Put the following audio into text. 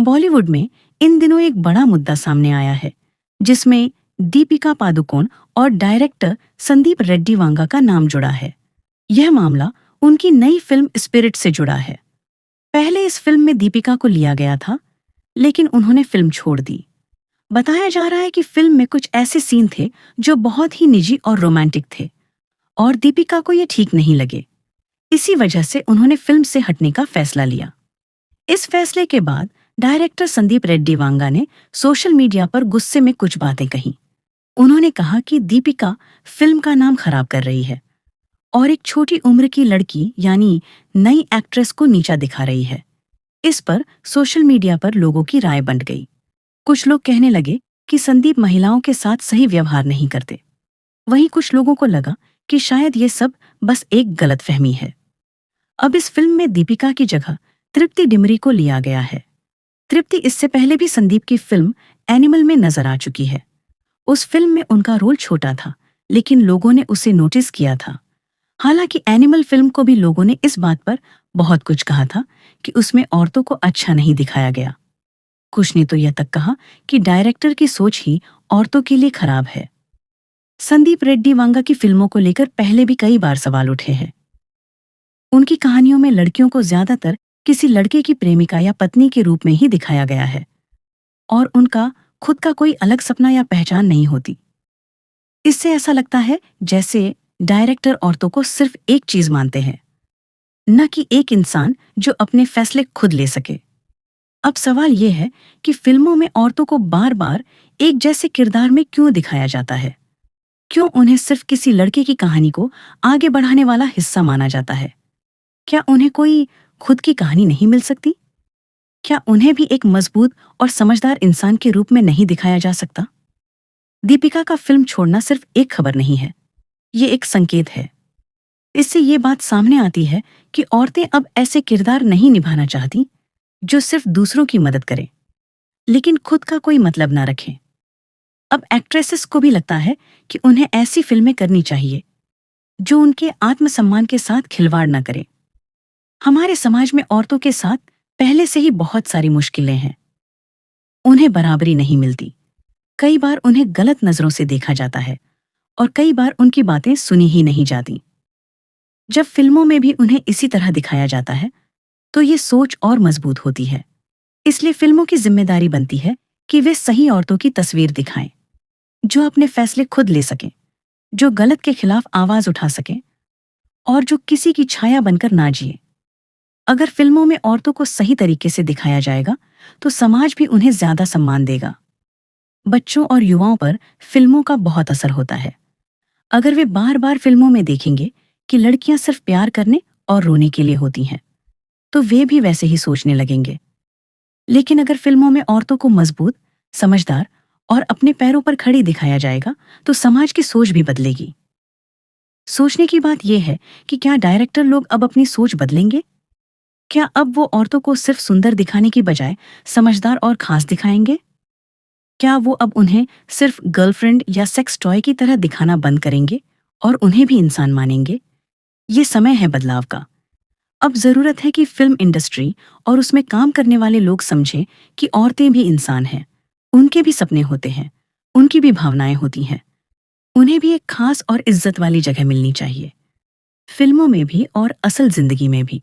बॉलीवुड में इन दिनों एक बड़ा मुद्दा सामने आया है जिसमें दीपिका पादुकोण और डायरेक्टर संदीप रेड्डी वांगा का नाम जुड़ा है। यह मामला उनकी नई फिल्म स्पिरिट से जुड़ा है। पहले इस फिल्म में दीपिका को लिया गया था, लेकिन उन्होंने फिल्म छोड़ दी। बताया जा रहा है कि फिल्म में कुछ ऐसे सीन थे जो बहुत ही निजी और रोमांटिक थे और दीपिका को ये ठीक नहीं लगे। इसी वजह से उन्होंने फिल्म से हटने का फैसला लिया। इस फैसले के बाद डायरेक्टर संदीप रेड्डी वांगा ने सोशल मीडिया पर गुस्से में कुछ बातें कहीं। उन्होंने कहा कि दीपिका फिल्म का नाम खराब कर रही है और एक छोटी उम्र की लड़की यानी नई एक्ट्रेस को नीचा दिखा रही है। इस पर सोशल मीडिया पर लोगों की राय बंट गई। कुछ लोग कहने लगे कि संदीप महिलाओं के साथ सही व्यवहार नहीं करते। वहीं कुछ लोगों को लगा कि शायद ये सब बस एक गलतफहमी है। अब इस फिल्म में दीपिका की जगह तृप्ति डिमरी को लिया गया है। तृप्ति इससे पहले भी संदीप की फिल्म एनिमल में नजर आ चुकी है। उस फिल्म में उनका रोल छोटा था, लेकिन लोगों ने उसे नोटिस किया था। हालांकि एनिमल फिल्म को भी लोगों ने इस बात पर बहुत कुछ कहा था कि उसमें औरतों को अच्छा नहीं दिखाया गया। कुछ ने तो यह तक कहा कि डायरेक्टर की सोच ही औरतों के लिए खराब है। संदीप रेड्डी वांगा की फिल्मों को लेकर पहले भी कई बार सवाल उठे हैं। उनकी कहानियों में लड़कियों को ज्यादातर किसी लड़के की प्रेमिका या पत्नी के रूप में ही दिखाया गया है और उनका खुद का कोई अलग सपना या पहचान नहीं होती। इससे ऐसा लगता है जैसे डायरेक्टर औरतों को सिर्फ एक चीज मानते हैं, न कि एक इंसान जो अपने फैसले खुद ले सके। अब सवाल यह है कि फिल्मों में औरतों को बार बार एक जैसे किरदार में क्यों दिखाया जाता है? क्यों उन्हें सिर्फ किसी लड़के की कहानी को आगे बढ़ाने वाला हिस्सा माना जाता है? क्या उन्हें कोई खुद की कहानी नहीं मिल सकती? क्या उन्हें भी एक मजबूत और समझदार इंसान के रूप में नहीं दिखाया जा सकता? दीपिका का फिल्म छोड़ना सिर्फ एक खबर नहीं है, ये एक संकेत है। इससे ये बात सामने आती है कि औरतें अब ऐसे किरदार नहीं निभाना चाहती जो सिर्फ दूसरों की मदद करें, लेकिन खुद का कोई मतलब ना रखें। अब एक्ट्रेसेस को भी लगता है कि उन्हें ऐसी फिल्में करनी चाहिए जो उनके आत्मसम्मान के साथ खिलवाड़ न करे। हमारे समाज में औरतों के साथ पहले से ही बहुत सारी मुश्किलें हैं। उन्हें बराबरी नहीं मिलती। कई बार उन्हें गलत नजरों से देखा जाता है और कई बार उनकी बातें सुनी ही नहीं जाती। जब फिल्मों में भी उन्हें इसी तरह दिखाया जाता है तो ये सोच और मजबूत होती है। इसलिए फिल्मों की जिम्मेदारी बनती है कि वे सही औरतों की तस्वीर दिखाएं, जो अपने फैसले खुद ले सकें, जो गलत के खिलाफ आवाज उठा सकें और जो किसी की छाया बनकर ना जिए। अगर फिल्मों में औरतों को सही तरीके से दिखाया जाएगा तो समाज भी उन्हें ज्यादा सम्मान देगा। बच्चों और युवाओं पर फिल्मों का बहुत असर होता है। अगर वे बार बार फिल्मों में देखेंगे कि लड़कियां सिर्फ प्यार करने और रोने के लिए होती हैं, तो वे भी वैसे ही सोचने लगेंगे। लेकिन अगर फिल्मों में औरतों को मजबूत, समझदार और अपने पैरों पर खड़ी दिखाया जाएगा तो समाज की सोच भी बदलेगी। सोचने की बात यह है कि क्या डायरेक्टर लोग अब अपनी सोच बदलेंगे? क्या अब वो औरतों को सिर्फ सुंदर दिखाने की बजाय समझदार और खास दिखाएंगे? क्या वो अब उन्हें सिर्फ गर्लफ्रेंड या सेक्स टॉय की तरह दिखाना बंद करेंगे और उन्हें भी इंसान मानेंगे? ये समय है बदलाव का। अब जरूरत है कि फिल्म इंडस्ट्री और उसमें काम करने वाले लोग समझें कि औरतें भी इंसान हैं, उनके भी सपने होते हैं, उनकी भी भावनाएं होती हैं। उन्हें भी एक खास और इज्जत वाली जगह मिलनी चाहिए, फिल्मों में भी और असल जिंदगी में भी।